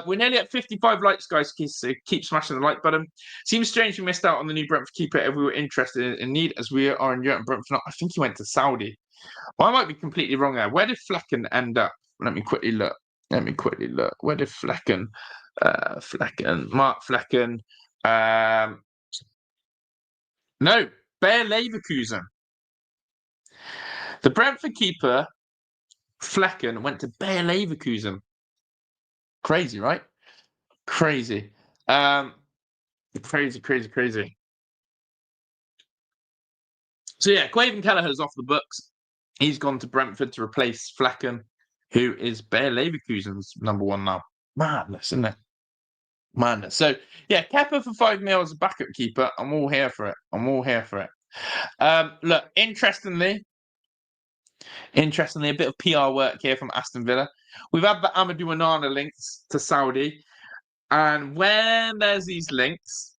We're nearly at 55 likes, guys, so keep smashing the like button. Seems strange we missed out on the new Brentford keeper if we were interested in need, as we are in Europe and Brentford. I think he went to Saudi. Well, I might be completely wrong there. Where did Flecken end up? Let me quickly look. Where did Flecken? Mark Flecken. No, Bayer Leverkusen. The Brentford keeper, Flecken, went to Bayer Leverkusen. Crazy, right? Crazy. Crazy. So yeah, Quaven Kelleher's off the books. He's gone to Brentford to replace Flecken, who is Bayer Leverkusen's number one now. Madness, isn't it? Madness. So, yeah, Kepa for 5 mil as a backup keeper. I'm all here for it. I'm all here for it. Look, interestingly, a bit of PR work here from Aston Villa. We've had the Amadu Onana links to Saudi. And when there's these links,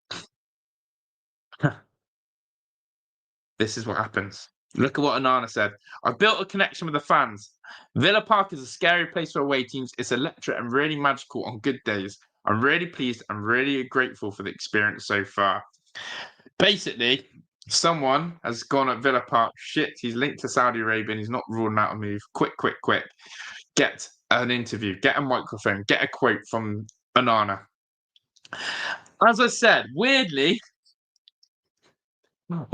this is what happens. Look at what Onana said. I built a connection with the fans. Villa Park is a scary place for away teams. It's electric and really magical on good days. I'm really pleased. I'm really grateful for the experience so far. Basically, someone has gone at Villa Park. Shit, he's linked to Saudi Arabia and he's not ruling out a move. Quick. Get an interview, get a microphone, get a quote from Onana. As I said, weirdly, but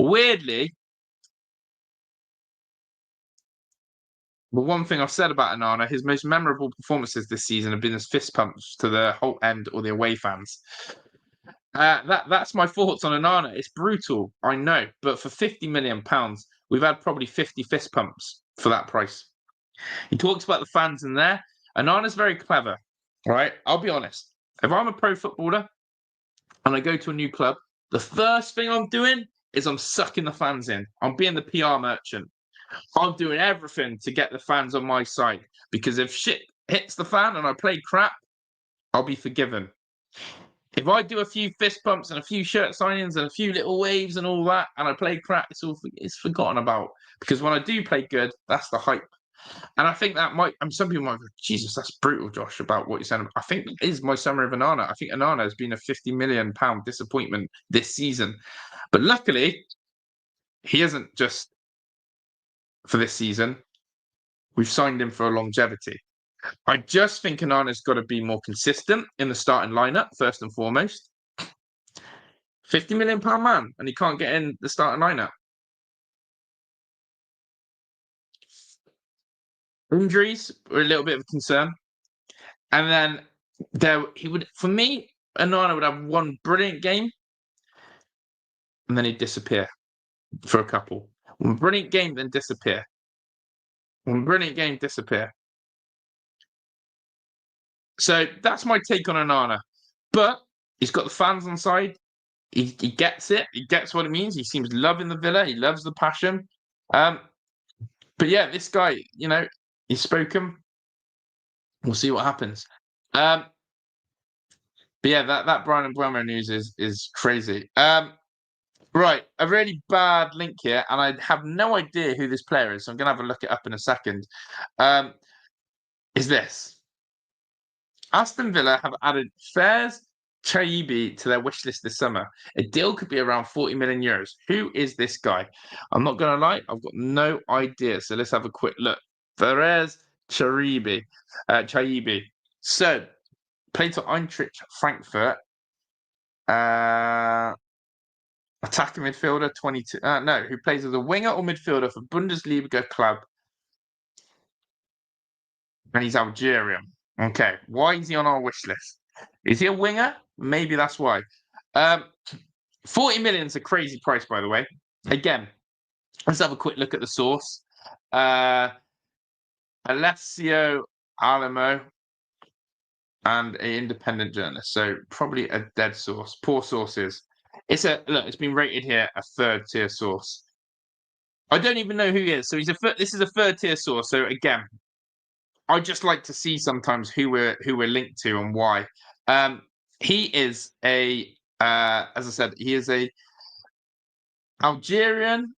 one thing I've said about Onana, his most memorable performances this season have been his fist pumps to the whole end or the away fans. That's my thoughts on Onana. It's brutal, I know, but for £50 million, we've had probably 50 fist pumps for that price. He talks about the fans in there. Onana's very clever, right? I'll be honest. If I'm a pro footballer and I go to a new club, the first thing I'm doing is I'm sucking the fans in. I'm being the PR merchant. I'm doing everything to get the fans on my side, because if shit hits the fan and I play crap, I'll be forgiven. If I do a few fist bumps and a few shirt signings and a few little waves and all that, and I play crap, it's forgotten about. Because when I do play good, that's the hype. And I think that might, some people might go, Jesus, that's brutal, Josh, about what you're saying. I think that is my summary of Onana. I think Onana has been a £50 million disappointment this season. But luckily, he isn't just for this season. We've signed him for a longevity. I just think Onana's got to be more consistent in the starting lineup, first and foremost. £50 million man, and he can't get in the starting lineup. Injuries were a little bit of a concern. And then for me, Onana would have one brilliant game, and then he'd disappear for a couple. One brilliant game, then disappear. One brilliant game, disappear. So that's my take on Onana. But he's got the fans on side. He gets it. He gets what it means. He seems loving the Villa. He loves the passion. But yeah, this guy, he's spoken. We'll see what happens. But yeah, that Brian Mbeumo news is crazy. Right, a really bad link here, and I have no idea who this player is, so I'm going to have a look it up in a second. Is this? Aston Villa have added Fairs Chibbe to their wish list this summer. A deal could be around 40 million euros. Who is this guy? I'm not going to lie, I've got no idea. So let's have a quick look. Fairs Chibbe. So, played for Eintracht Frankfurt. Attacking midfielder, 22. No, who plays as a winger or midfielder for Bundesliga club. And he's Algerian. Okay, why is he on our wish list? Is he a winger? Maybe that's why. 40 million is a crazy price, by the way. Again, let's have a quick look at the source. Alessio Alamo and an independent journalist. So probably a dead source. Poor sources. It's been rated here a third tier source. I don't even know who he is. So this is a third tier source. So again, I just like to see sometimes who we're linked to and why. He is as I said, he is a Algerian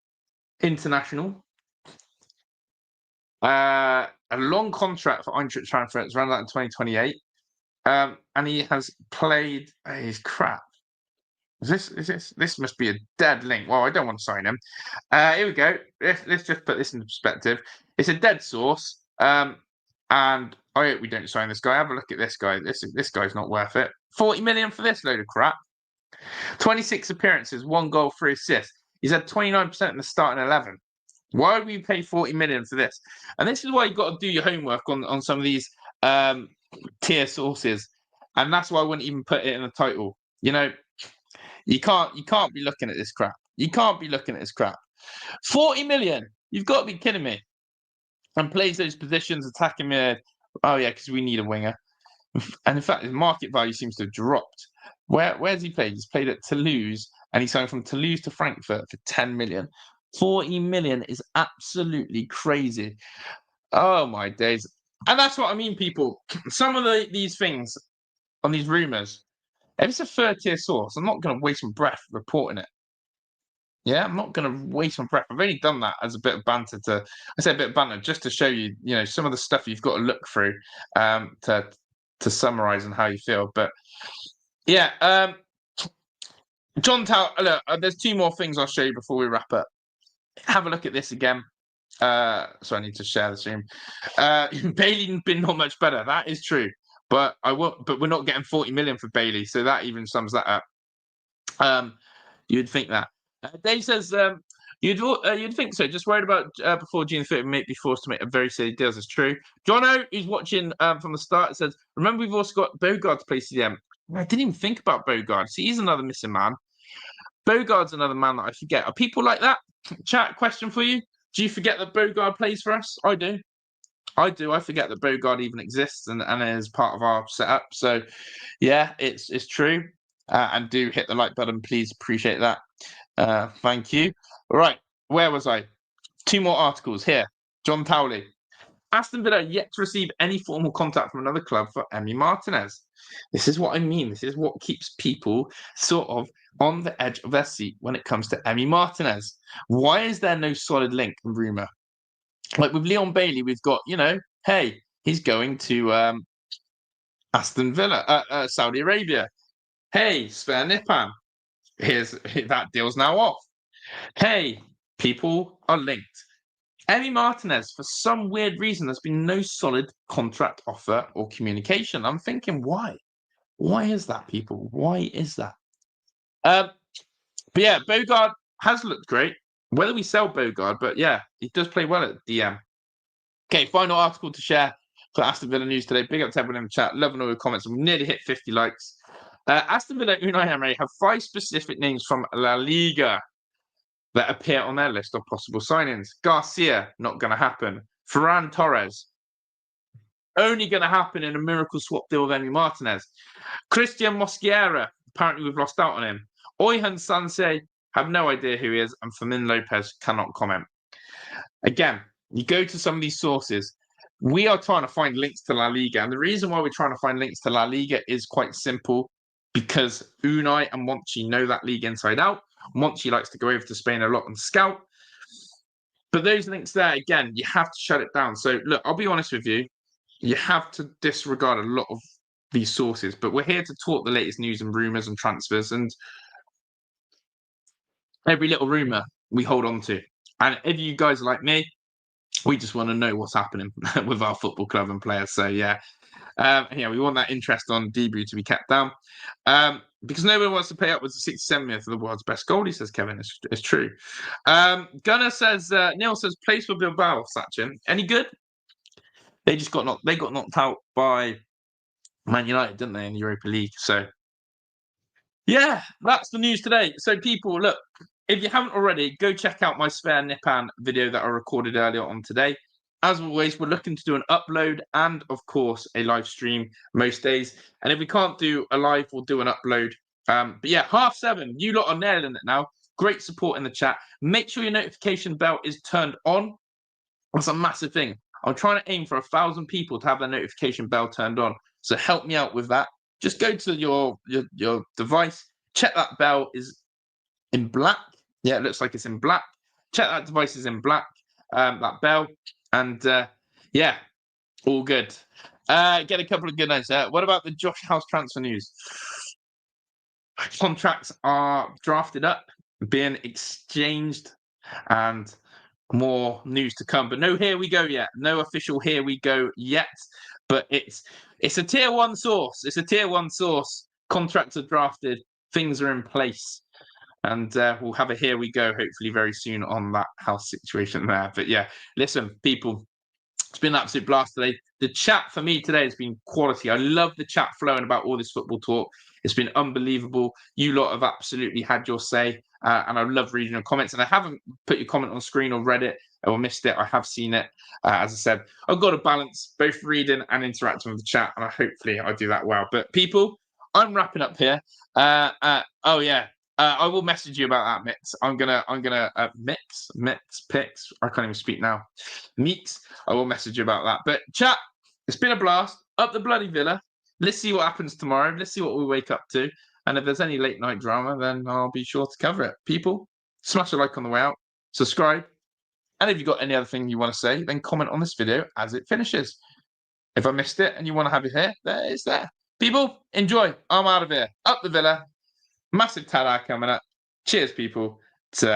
international. A long contract for Eintracht Frankfurt. It's around that in 2028. And he has played. He's crap. This must be a dead link. Well, I don't want to sign him. Here we go. Let's just put this into perspective. It's a dead source. And I hope we don't sign this guy. Have a look at this guy. This guy's not worth it. 40 million for this load of crap. 26 appearances, 1 goal, 3 assists. He's had 29% in the starting 11. Why would we pay 40 million for this? And this is why you've got to do your homework on some of these tier sources. And that's why I wouldn't even put it in the title. You can't be looking at this crap. You can't be looking at this crap. 40 million. You've got to be kidding me. And plays those positions, attacking mid. Oh yeah, because we need a winger. And in fact, his market value seems to have dropped. Where's he played? He's played at Toulouse, and he's signed from Toulouse to Frankfurt for 10 million. 40 million is absolutely crazy. Oh my days. And that's what I mean, people. Some of these things on these rumours, if it's a third-tier source, I'm not going to waste my breath reporting it. Yeah, I'm not going to waste my breath. I've only done that as a bit of banter I say a bit of banter just to show you, some of the stuff you've got to look through to summarise and how you feel. But yeah, John Tal, look, there's two more things I'll show you before we wrap up. Have a look at this again. So I need to share the stream. Bailey's been not much better. That is true. But we're not getting 40 million for Bailey, so that even sums that up. You'd think that. Dave says you'd think so. Just worried about before June 30th may be forced to make a very silly deals. It's true. Jono, who's watching from the start, says, remember we've also got Bogard to play CDM. I didn't even think about Bogard. See, he's another missing man. Bogard's another man that I forget. Are people like that? Chat, question for you. Do you forget that Bogard plays for us? I do. I forget that Bogard even exists and is part of our setup. So, yeah, it's true. And do hit the like button, please. Appreciate that. Thank you. All right, where was I? Two more articles here. John Towley. Aston Villa yet to receive any formal contact from another club for Emi Martinez. This is what I mean. This is what keeps people sort of on the edge of their seat when it comes to Emi Martinez. Why is there no solid link and rumour? Like with Leon Bailey, we've got, hey, he's going to Aston Villa, Saudi Arabia. Hey, Spare Nipan. That deal's now off. Hey, people are linked. Emi Martinez, for some weird reason, there's been no solid contract offer or communication. I'm thinking, why? Why is that, people? Why is that? But yeah, Bogard has looked great. Whether we sell Bogard, but yeah, he does play well at DM. Okay, final article to share for Aston Villa news today. Big up to everyone in the chat. Loving all your comments. We've nearly hit 50 likes. Aston Villa Unai Emery have 5 specific names from La Liga that appear on their list of possible signings. Garcia, not going to happen. Ferran Torres, only going to happen in a miracle swap deal with Emi Martinez. Christian Mosquera, apparently we've lost out on him. Oyhan Sanse, have no idea who he is. And Fermin Lopez cannot comment. Again, you go to some of these sources. We are trying to find links to La Liga. And the reason why we're trying to find links to La Liga is quite simple. Because Unai and Monchi know that league inside out. Monchi likes to go over to Spain a lot and scout. But those links there, again, you have to shut it down. So, look, I'll be honest with you. You have to disregard a lot of these sources. But we're here to talk the latest news and rumours and transfers. And every little rumour we hold on to. And if you guys are like me, we just want to know what's happening with our football club and players. So, yeah. We want that interest on debut to be kept down. Because nobody wants to pay up with the 67th for the world's best goalie, says Kevin. It's true. Gunnar says, Neil says, place for Bilbao, Sachin. Any good? They got knocked out by Man United, didn't they, in the Europa League? So, yeah, that's the news today. So, people, look, if you haven't already, go check out my Spare Nipan video that I recorded earlier on today. As always, we're looking to do an upload and, of course, a live stream most days. And if we can't do a live, we'll do an upload. But yeah, 7:30. You lot are nailing it now. Great support in the chat. Make sure your notification bell is turned on. That's a massive thing. I'm trying to aim for 1,000 people to have their notification bell turned on. So help me out with that. Just go to your device. Check that bell is in black. Yeah, it looks like it's in black. Check that device is in black. That bell. And yeah, all good. Get a couple of good notes. What about the Josh House transfer news? Contracts are drafted up, being exchanged, and more news to come. But no, here we go yet. No official here we go yet. But it's a tier 1 source. It's a tier 1 source. Contracts are drafted. Things are in place. And we'll have a here we go, hopefully very soon on that house situation there. But yeah, listen, people, it's been an absolute blast today. The chat for me today has been quality. I love the chat flowing about all this football talk. It's been unbelievable. You lot have absolutely had your say. And I love reading your comments. And I haven't put your comment on screen or read it. I missed it. I have seen it. As I said, I've got to balance both reading and interacting with the chat, and hopefully I do that well. But people, I'm wrapping up here. Oh yeah, I will message you about that mix. I'm gonna mix picks. I can't even speak now. Meets. I will message you about that. But chat, it's been a blast. Up the bloody Villa. Let's see what happens tomorrow. Let's see what we wake up to. And if there's any late night drama, then I'll be sure to cover it. People, smash a like on the way out. Subscribe. And if you've got any other thing you want to say, then comment on this video as it finishes. If I missed it and you want to have it here, there it's there. People, enjoy. I'm out of here. Up the Villa. Massive ta-da coming up. Cheers, people. Ta